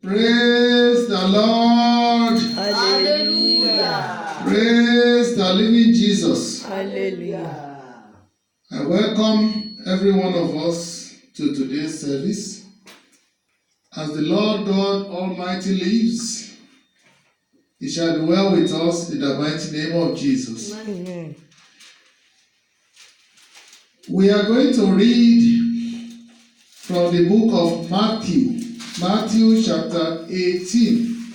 Praise the Lord. Hallelujah. Praise the living Jesus. Hallelujah. I welcome every one of us to today's service. As the Lord God Almighty lives, it shall be well with us in the mighty name of Jesus. Amen. We are going to read from the book of Matthew chapter 18.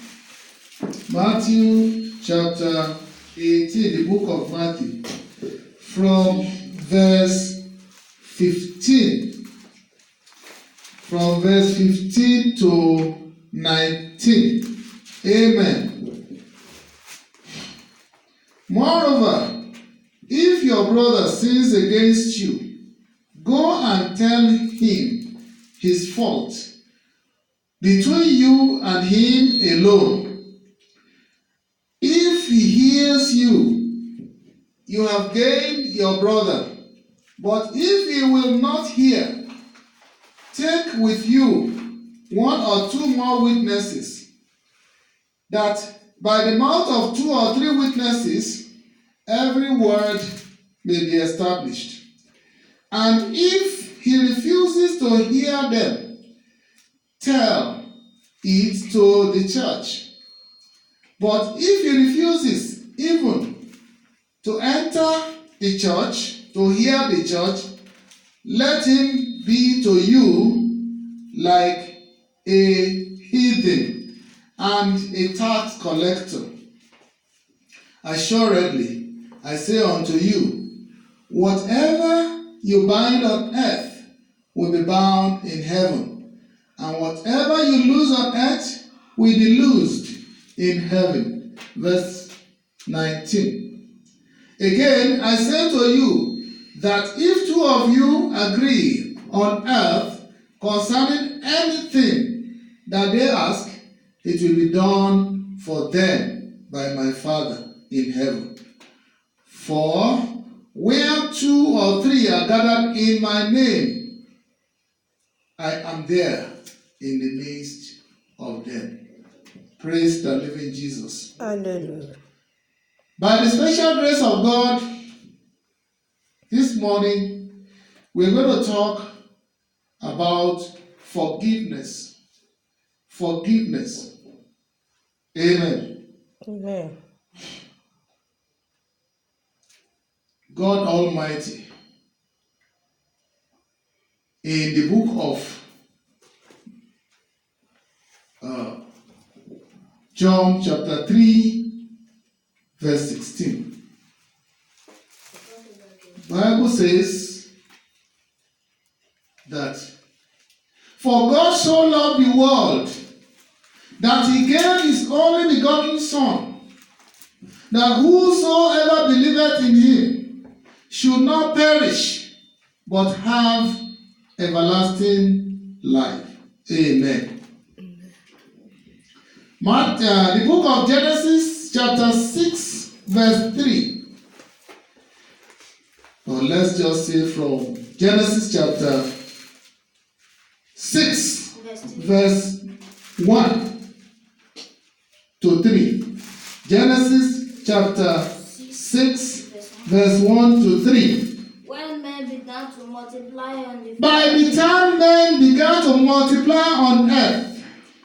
Matthew chapter 18, the book of Matthew, from verse 15. From verse 15 to 19. Amen. Moreover, if your brother sins against you, go and tell him his fault between you and him alone. If he hears you, you have gained your brother. But if he will not hear, take with you one or two more witnesses, that by the mouth of 2 or 3 witnesses every word may be established. And if he refuses to hear them, tell it to the church. But if he refuses even to enter the church, to hear the church, let him be to you like a heathen and a tax collector. Assuredly, I say unto you, whatever you bind on earth will be bound in heaven, and whatever you loose on earth will be loosed in heaven. Verse 19. Again, I say to you that if 2 of you agree on earth concerning anything that they ask, it will be done for them by my Father in heaven. For where 2 or 3 are gathered in my name, I am there in the midst of them. Praise the living Jesus. Hallelujah. By the special grace of God, this morning we're going to talk about forgiveness. Forgiveness. Amen. Amen. God Almighty, in the book of John chapter 3, verse 16. The Bible says that, for God so loved the world that he gave his only begotten Son, that whosoever believeth in him should not perish, but have everlasting life. Amen. The book of Genesis chapter 6 verse 3. Or let's just say from Genesis chapter 6 verse 1 to 3. Genesis chapter 6 verse 1 to 3. When men began to multiply on the By the time men began to multiply on earth,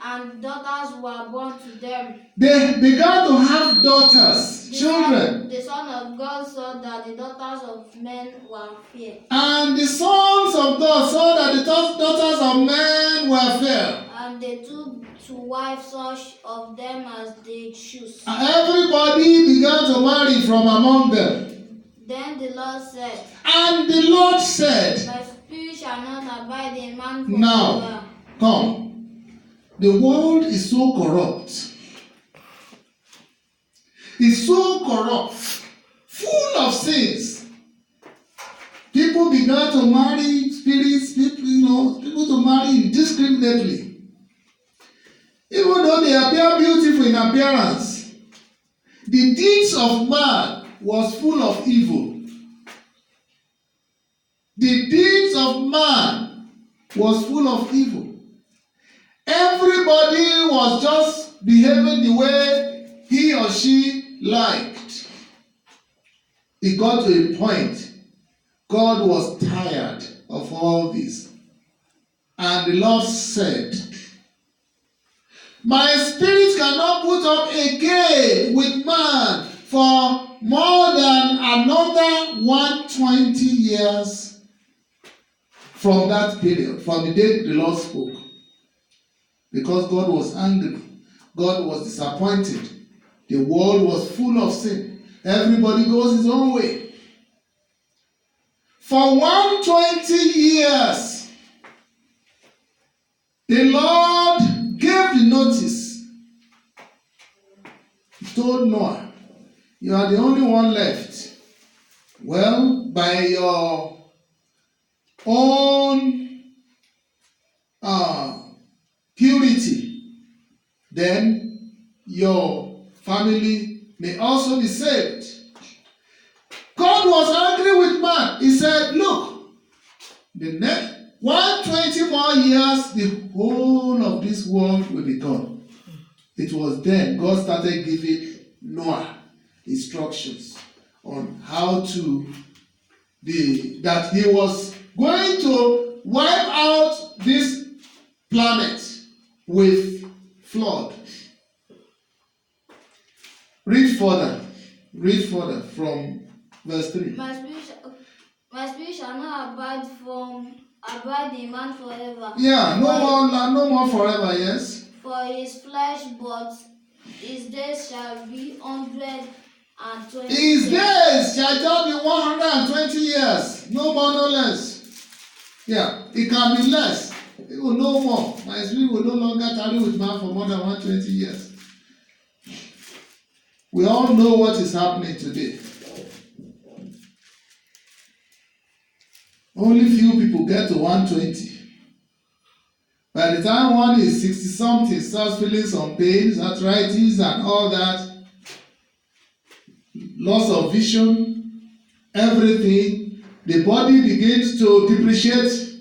and daughters were born to them, they began to have daughters, children. The Son of God saw that the daughters of men were fair, And the sons of God saw that the daughters of men were fair. and they took to wife such of them as they chose. And everybody began to marry from among them. Then the Lord said, And the Lord said, my spirit shall not abide in man now, forever. come. The world is so corrupt. It's so corrupt, full of sins. People began to marry spirits, people to marry indiscriminately. Even though they appear beautiful in appearance, the deeds of man was full of evil. The deeds of man was full of evil. Everybody was just behaving the way he or she liked. It got to a point, God was tired of all this. And the Lord said, my spirit cannot put up again with man for more than another 120 years from that period, from the day the Lord spoke. Because God was angry. God was disappointed. The world was full of sin. Everybody goes his own way. For 120 years, the Lord gave the notice. He told Noah, you are the only one left. Well, by your own purity, then your family may also be saved. God was angry with man. He said, look, the next 120 more years, the whole of this world will be gone. It was then God started giving Noah instructions on how to that he was going to wipe out this planet with flood. Read further from verse 3. My spirit shall not abide in man forever. Yeah, no more forever, yes. For his flesh, but his days shall be 120. His days shall just be 120 years. No more, no less. Yeah, it can be less. It will no more. My spirit will no longer tarry with man for more than 120 years. We all know what is happening today. Only few people get to 120. By the time one is 60-something, starts feeling some pains, arthritis, and all that, loss of vision, everything, the body begins to depreciate.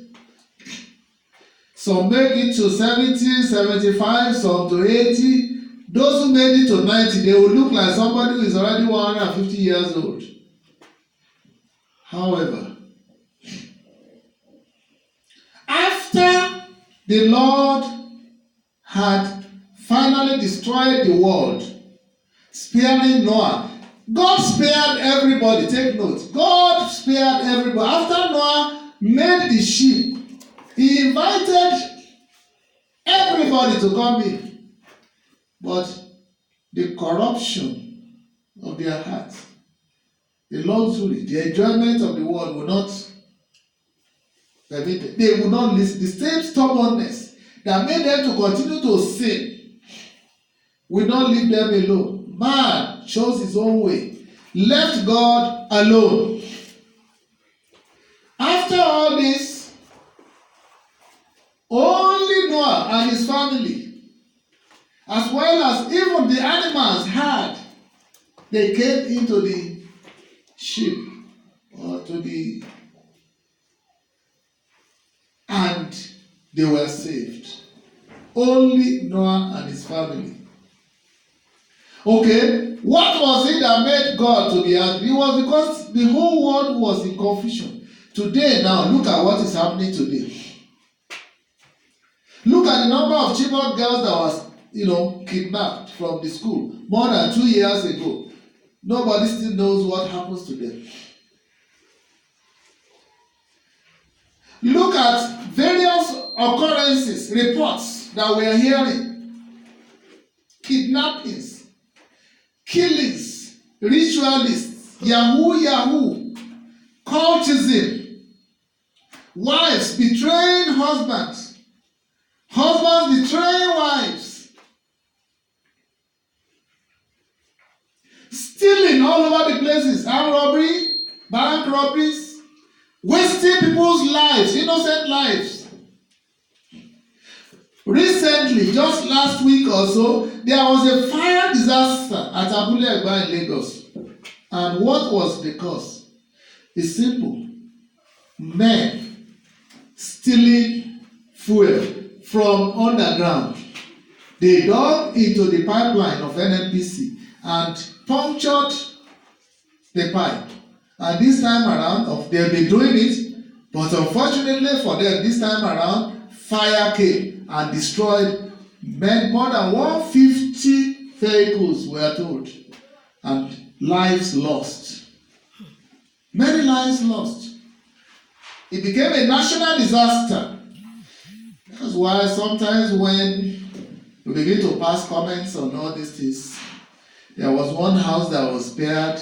Some make it to 70, 75, some to 80. Those who made it to 90, they will look like somebody who is already 150 years old. However, after the Lord had finally destroyed the world, sparing Noah, God spared everybody. Take note. God spared everybody. After Noah made the ship, he invited everybody to come in. But the corruption of their hearts, the luxury, the enjoyment of the world will not permit them. They will not listen. The same stubbornness that made them to continue to sin will not leave them alone. Man chose his own way, left God alone. After all this, only Noah and his family, as well as even the animals they came into the ship or and they were saved. Only Noah and his family. Okay, what was it that made God to be angry? It was because the whole world was in confusion. Today now, look at what is happening today. Look at the number of Chibok girls that was kidnapped from the school more than 2 years ago. Nobody still knows what happens to them. Look at various occurrences, reports that we are hearing. Kidnappings, killings, ritualists, Yahoo, cultism, wives betraying husbands, husbands betraying wives, stealing all over the places, armed robbery, bank robberies, wasting people's lives, innocent lives. Recently, just last week or so, there was a fire disaster at Abule Egba in Lagos. And what was the cause? It's simple. Men stealing fuel from underground. They dug into the pipeline of NNPC and punctured the pipe. And this time around, they'll be doing it, but unfortunately for them, this time around, fire came and destroyed more than 150 vehicles, we are told, and lives lost. Many lives lost. It became a national disaster. That's why sometimes when we begin to pass comments on all these things, there was one house that was spared,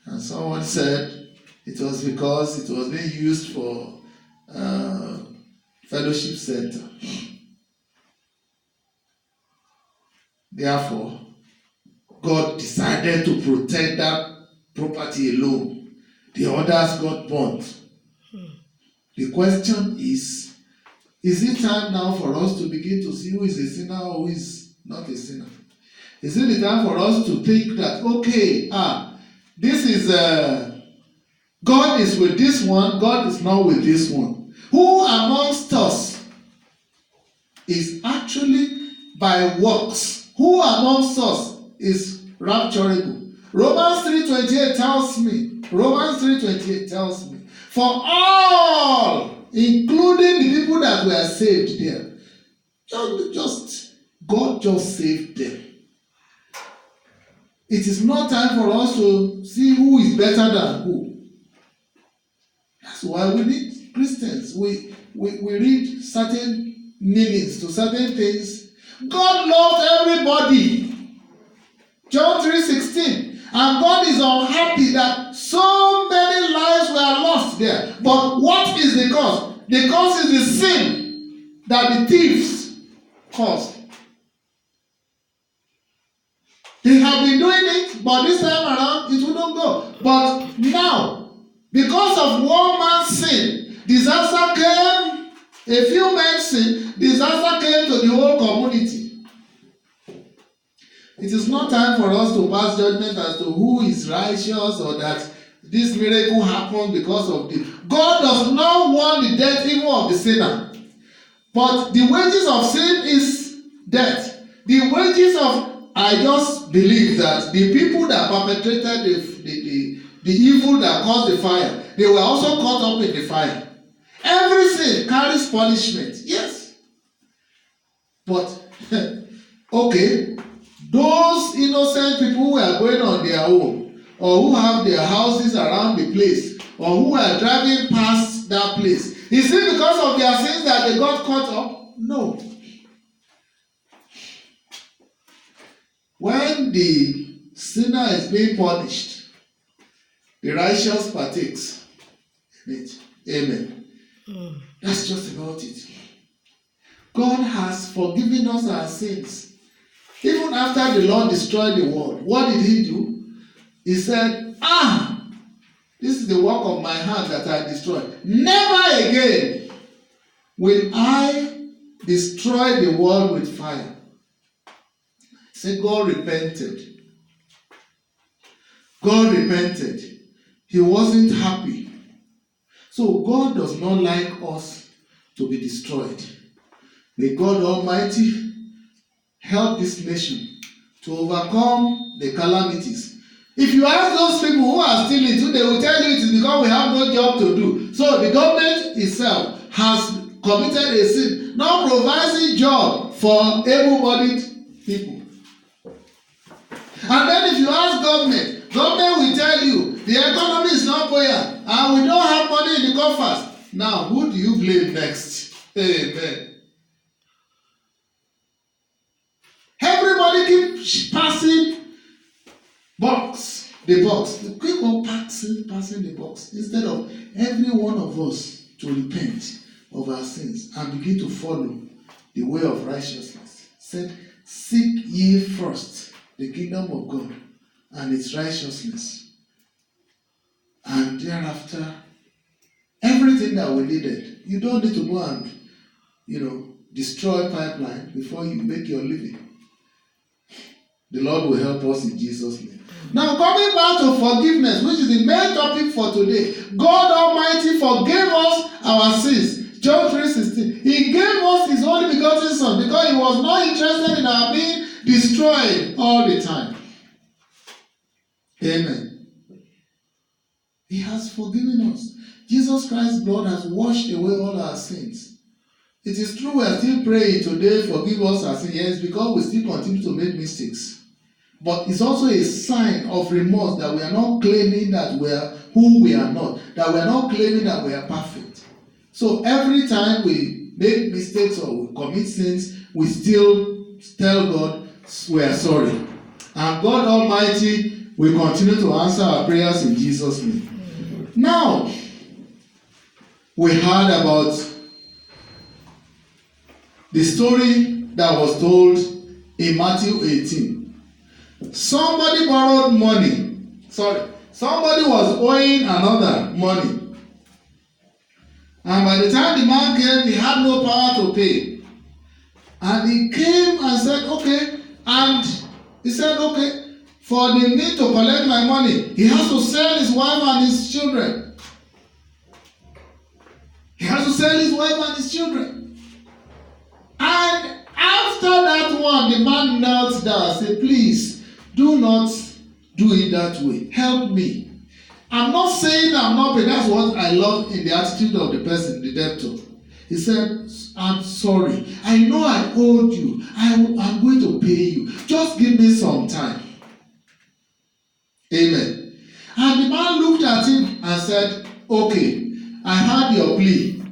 and someone said it was because it was being used for fellowship center. Therefore, God decided to protect that property alone. The others got burnt. The question is it time now for us to begin to see who is a sinner or who is not a sinner? Is it the time for us to think that, okay, this is, God is with this one, God is not with this one. Who amongst us is actually by works? Who amongst us is rapturable? Romans 3:28 tells me, for all, including the people that were saved there, God just saved them. It is not time for us to see who is better than who. That's why we need Christians. We read certain meanings to certain things. God loved everybody. John 3:16. And God is unhappy that so many lives were lost there. But what is the cause? The cause is the sin that the thieves caused. They have been doing it, but this time around it wouldn't go. But now, because of one man's sin, disaster came. A few men's sin, disaster came to the whole community. It is not time for us to pass judgment as to who is righteous or that this miracle happened because of this. God does not want the death even of the sinner. But the wages of sin is death. The wages of, I just believe that the people that perpetrated the evil that caused the fire, they were also caught up in the fire. Every sin carries punishment. Yes. But, okay, those innocent people who are going on their own, or who have their houses around the place, or who are driving past that place, is it because of their sins that they got caught up? No. When the sinner is being punished, the righteous partakes in it. Amen. That's just about it. God has forgiven us our sins. Even after the Lord destroyed the world, what did he do? He said, this is the work of my hand that I destroyed. Never again will I destroy the world with fire. Say, God repented. God repented. He wasn't happy. So God does not like us to be destroyed. May God Almighty help this nation to overcome the calamities. If you ask those people who are still into, they will tell you it is because we have no job to do. So the government itself has committed a sin, not providing job for able-bodied people. And then if you ask government will tell you the economy is not buoyant and we don't have money in the coffers. Now, who do you blame next? Amen. Everybody keep passing the box. Keep on passing the box instead of every one of us to repent of our sins and begin to follow the way of righteousness. Said, seek ye first the kingdom of God and its righteousness, and thereafter everything that we needed. You don't need to go and destroy pipeline before you make your living. The Lord will help us in Jesus' name. Now, coming back to forgiveness, which is the main topic for today. God Almighty forgave us our sins, John 3:16. He gave us his only begotten Son because he was not interested in our being destroyed all the time. Amen. He has forgiven us. Jesus Christ's blood has washed away all our sins. It is true we are still praying today, forgive us our sins. Yes, because we still continue to make mistakes. But it's also a sign of remorse that we are not claiming that we are who we are not, that we are not claiming that we are perfect. So every time we make mistakes or we commit sins, we still tell God we are sorry. And God Almighty will continue to answer our prayers in Jesus' name. Now, we heard about the story that was told in Matthew 18. Somebody borrowed money. Somebody was owing another money. And by the time the man came, he had no power to pay. And he came and said, okay. And he said, okay, for the need to collect my money, he has to sell his wife and his children. He has to sell his wife and his children. And after that one, the man knelt down and said, please, do not do it that way. Help me. I'm not saying I'm not paying. That's what I love in the attitude of the person, the debtor. He said, I'm sorry. I know I owed you. I'm going to pay you. Just give me some time. Amen. And the man looked at him and said, okay, I heard your plea.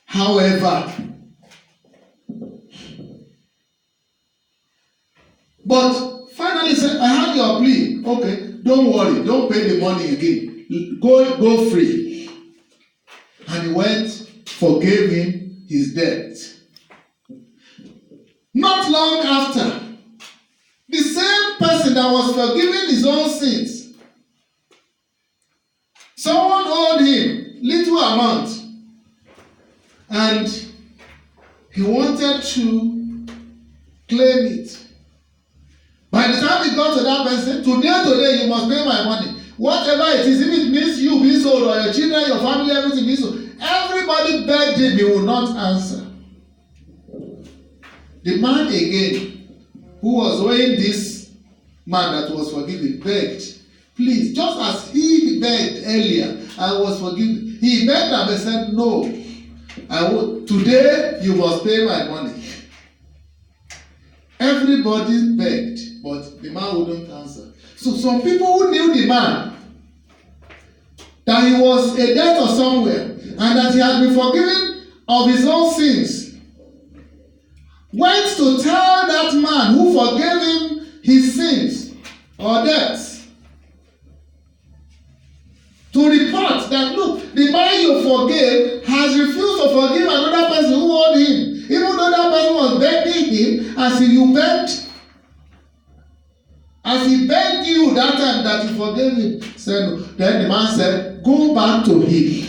However, but finally said, I heard your plea. Okay, don't worry, don't pay the money again. Go free. And he went, forgave him his debt. Not long after, the same person that was forgiving his own sins, someone owed him little amount, and he wanted to claim it. By the time he got to that person, today, you must pay my money. Whatever it is, if it means you being sold or your children, your family, everything being sold, everybody begged him, he will not answer. The man again, who was owing this man that was forgiven, begged, please, just as he begged earlier, I was forgiven. He begged and they said, no, today you must pay my money. Everybody begged, but the man wouldn't answer. So some people who knew the man, that he was a debtor somewhere, and that he had been forgiven of his own sins, went to tell that man who forgave him his sins or debts, to report that, look, the man you forgave has refused to forgive another person who owed him. Even though that person was begging him, as he begged you that time that you forgave him, said, then the man said, go back to him.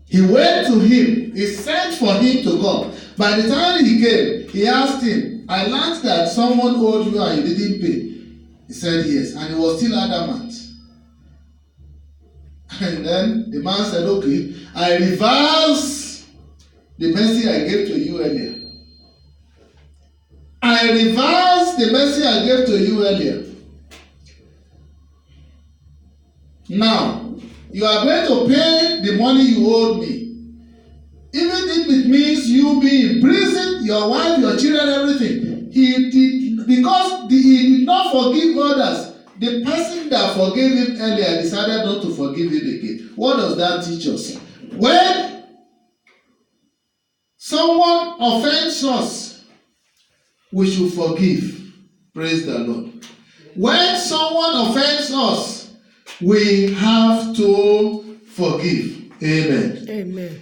He went to him. He sent for him to come. By the time he came, he asked him, I learned that someone owed you and you didn't pay. He said yes, and he was still adamant. And then the man said, okay, I reverse the mercy I gave to you earlier. I reverse the mercy I gave to you earlier. Now, you are going to pay the money you owed me. Even if it means you being in prison, your wife, your children, everything. Because he did not forgive others. The person that forgave him earlier decided not to forgive him again. What does that teach us? When someone offends us, we should forgive. Praise the Lord. When someone offends us, we have to forgive. Amen. Amen.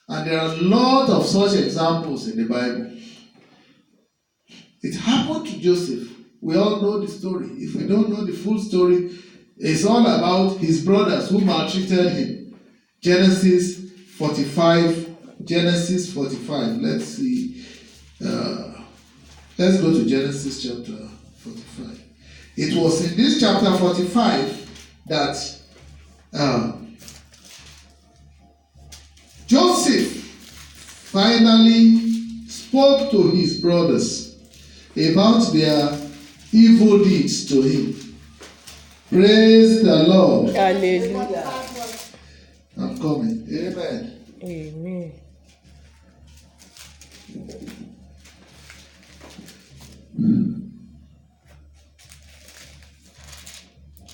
And there are a lot of such examples in the Bible. It happened to Joseph. We all know the story. If we don't know the full story, it's all about his brothers who maltreated him. Genesis 45. Let's see. Let's go to Genesis chapter 45. It was in this chapter 45 that Joseph finally spoke to his brothers about their evil deeds to him. Praise the Lord. Hallelujah. I'm coming. Amen. Amen.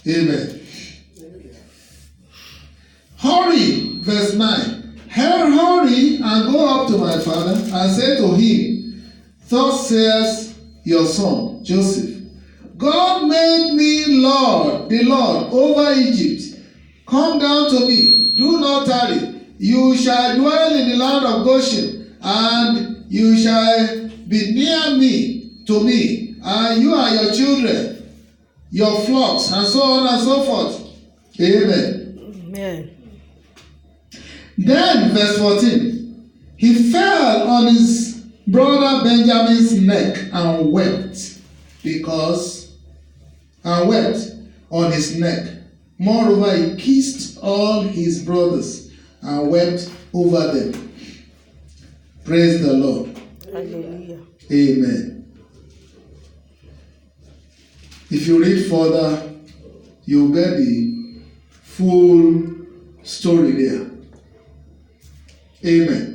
Amen. Hurry, verse 9. Hurry and go up to my father and say to him, thus says your son, Joseph, God made me the Lord over Egypt. Come down to me, do not tarry. You shall dwell in the land of Goshen, and you shall be near me, to me, and you and your children, your flocks, and so on and so forth. Amen. Amen. Then, verse 14, he fell on his brother Benjamin's neck and wept, on his neck. Moreover, he kissed all his brothers and wept over them. Praise the Lord. Hallelujah. Amen. If you read further, you'll get the full story there. Amen.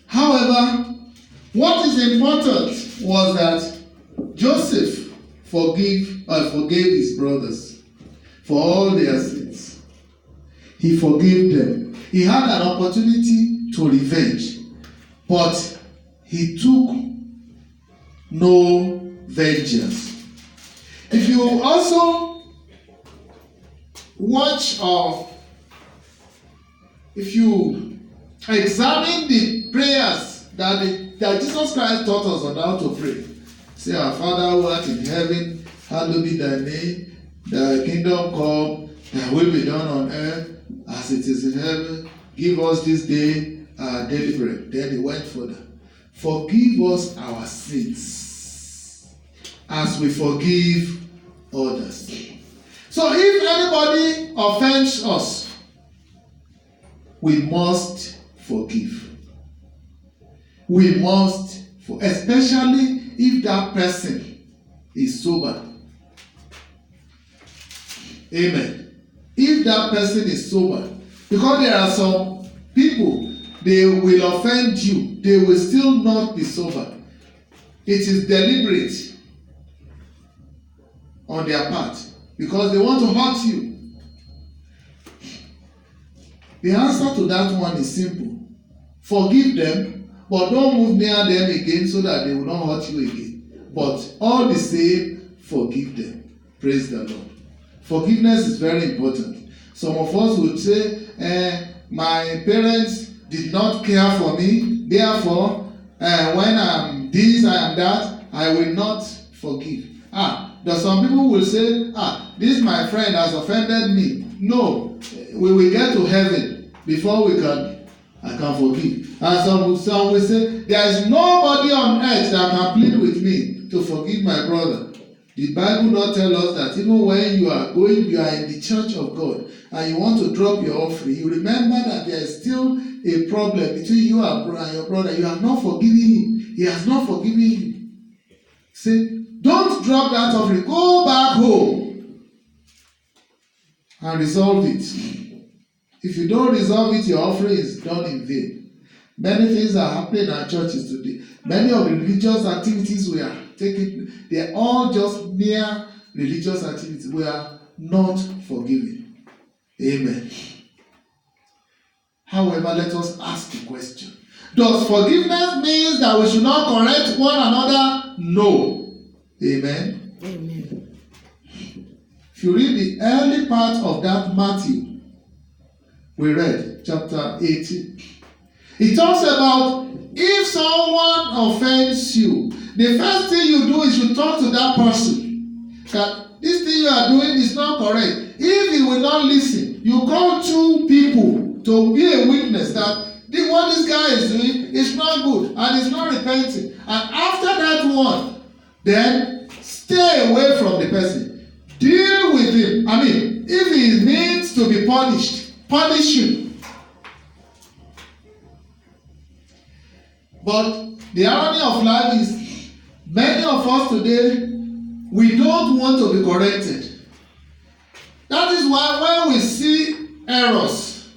However, what is important was that Joseph forgave his brothers for all their sins. He forgave them. He had an opportunity to revenge, but he took no vengeance. If you also watch or if you examine the prayers that Jesus Christ taught us on how to pray, say, our Father who art in heaven, hallowed be thy name, thy kingdom come, thy will be done on earth as it is in heaven. Give us this day our daily bread. Then he went further. Forgive us our sins as we forgive others. So if anybody offends us, we must forgive. We must, especially if that person is sober. Amen. If that person is sober. Because there are some people, they will offend you. They will still not be sober. It is deliberate on their part. Because they want to hurt you. The answer to that one is simple. Forgive them, but don't move near them again so that they will not hurt you again. But all the same, forgive them. Praise the Lord. Forgiveness is very important. Some of us would say, my parents did not care for me, therefore, when I'm this, I am that, I will not forgive. Some people will say, this my friend has offended me. No, we will get to heaven before I can forgive. And some will say, there is nobody on earth that can plead with me to forgive my brother. The Bible does tell us that even when you are in the church of God and you want to drop your offering, you remember that there is still a problem between you and your brother. You have not forgiven him. He has not forgiven you. Say, don't drop that offering. Go back home and resolve it. If you don't resolve it, your offering is done in vain. Many things are happening in our churches today. Many of the religious activities we are taking, they are all just mere religious activities. We are not forgiving. Amen. However, let us ask the question. Does forgiveness mean that we should not correct one another? No. Amen. Amen. If you read the early part of that Matthew, we read chapter 18. It talks about if someone offends you, the first thing you do is you talk to that person that this thing you are doing is not correct. If he will not listen, you call two people to be a witness that what this guy is doing is not good and is not repenting. And after that one, then stay away from the person. Deal with him. If he needs to be punished, punish him. But the irony of life is, many of us today, we don't want to be corrected. That is why when we see errors,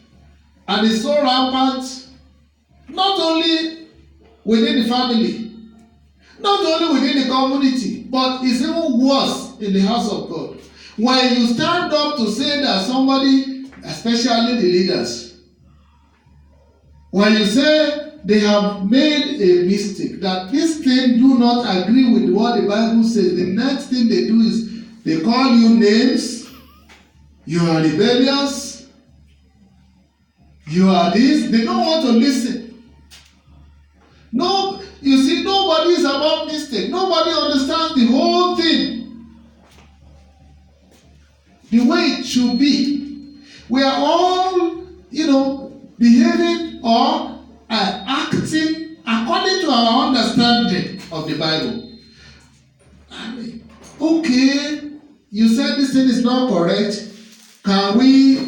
and it's so rampant, not only within the family, not only within the community, but it's even worse in the house of God. When you stand up to say that somebody, especially the leaders, when you say they have made a mistake, that this thing do not agree with what the Bible says, the next thing they do is they call you names, you are rebellious, you are this, they don't want to listen. No, you see, nobody is about mistake. Nobody understands the whole thing the way it should be. We are all, behaving or acting according to our understanding of the Bible. I mean, okay, you said this thing is not correct. Can we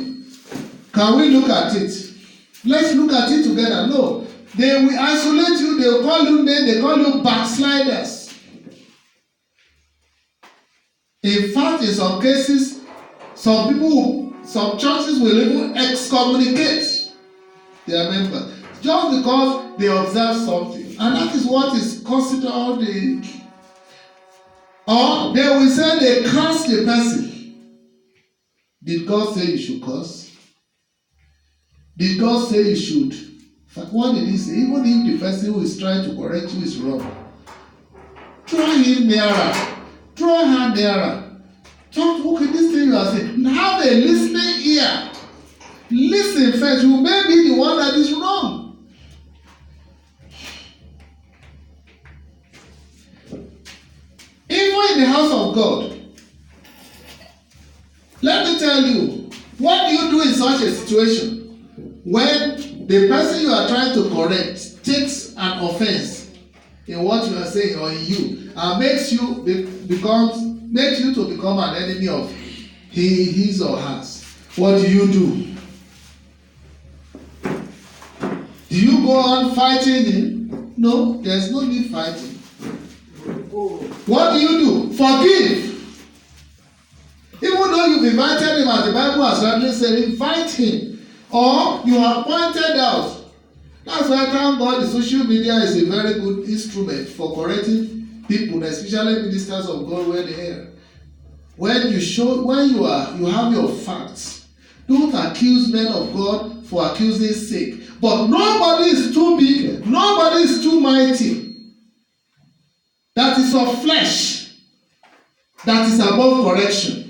look at it? Let's look at it together. No. They will isolate you, they will call you names, they call you backsliders. In fact, in some cases, some churches will even excommunicate their members just because they observe something. And that is what is considered or they will say they curse the person. Did God say you should curse? Did God say you should? What did he say? Even if the person who is trying to correct you is wrong, draw him nearer, draw her nearer. Talk, okay, this thing you are saying. Have a listening ear. Listen first. You may be the one that is wrong. Even in the house of God, let me tell you, what do you do in such a situation? When the person you are trying to correct takes an offense in what you are saying or in you and makes you to become an enemy of his or hers, what do you do? Do you go on fighting him? No, there's no need fighting. What do you do? Forgive. Even though you've invited him, as the Bible has rightly said, invite him. Or you have pointed out. That's why, thank God, the social media is a very good instrument for correcting people, especially ministers of God, where they are. When you have your facts, don't accuse men of God for accusing sake. But nobody is too big, nobody is too mighty. That is of flesh, that is above correction.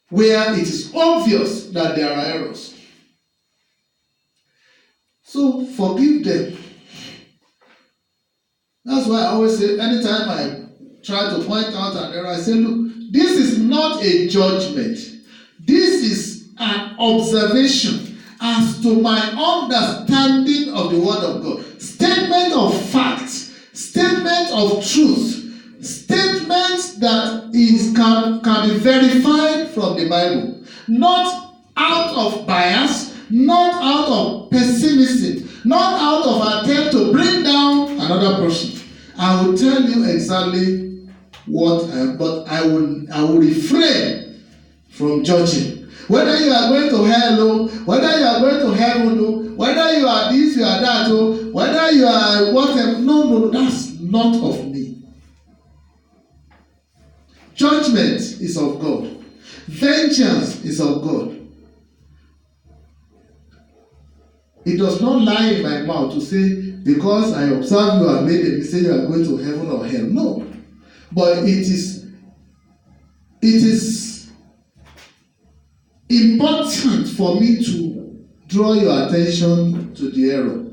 Where it is obvious that there are errors. So forgive them. That's why I always say, anytime I try to point out an error, I say, look, this is not a judgment. This is an observation as to my understanding of the Word of God. Statement of facts, statement of truth. Statements that can be verified from the Bible, not out of bias, not out of pessimism, not out of attempt to bring down another person. I will tell you exactly but I will refrain from judging. Whether you are going to hell, whether you are going to heaven, whether you are this, you are that, whether you are whatever. No, that's not of me. Judgment is of God. Vengeance is of God. It does not lie in my mouth to say, because I observe you have made a mistake, you are going to heaven or hell. No. But it is important for me to draw your attention to the error.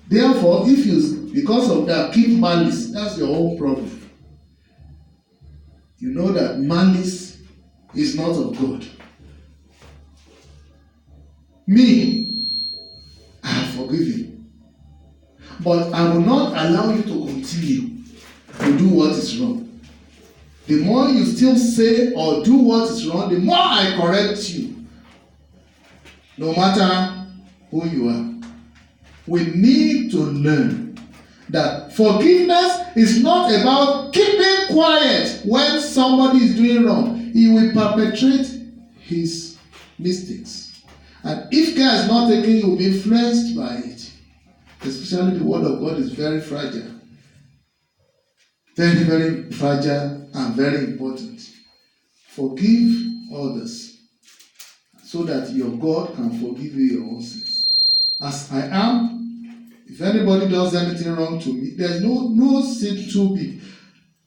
Therefore, if you, because of that, keep malice, that's your own problem. You know that malice is not of God. Me, I have forgiven. But I will not allow you to continue to do what is wrong. The more you still say or do what is wrong, the more I correct you. No matter who you are. We need to learn that forgiveness is not about keeping quiet when somebody is doing wrong. He will perpetrate his mistakes. And if care is not taken, he will be influenced by it. Especially the word of God is very fragile. Very, very fragile and very important. Forgive others so that your God can forgive you your own sins. As I am, if anybody does anything wrong to me, there's no sin too big,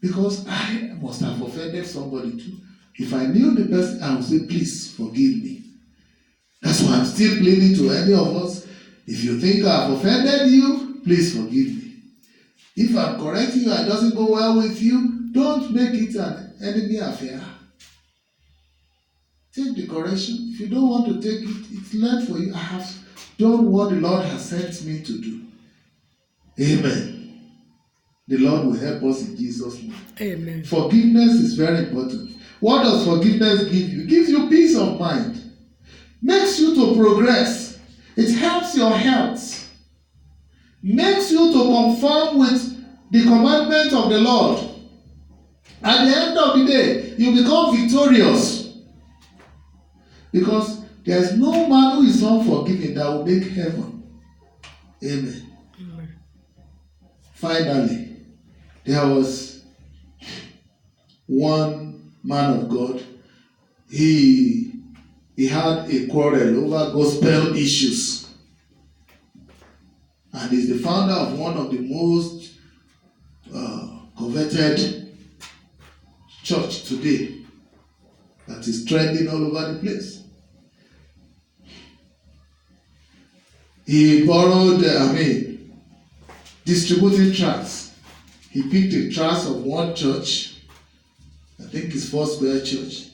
because I must have offended somebody too. If I knew the person, I would say, please forgive me. That's why I'm still pleading to any of us. If you think I've offended you, please forgive me. If I'm correcting you and it doesn't go well with you, don't make it an enemy affair. Take the correction. If you don't want to take it, it's left for you. I have done what the Lord has sent me to do. Amen. The Lord will help us in Jesus' name. Amen. Forgiveness is very important. What does forgiveness give you? It gives you peace of mind. Makes you to progress. It helps your health. Makes you to conform with the commandment of the Lord. At the end of the day, you become victorious. Because there is no man who is unforgiving that will make heaven. Amen. Amen. Finally, there was one man of God. He had a quarrel over gospel issues. And is the founder of one of the most coveted church today that is trending all over the place. He borrowed, distributing tracts. He picked a tract of one church, I think it's Foursquare Church,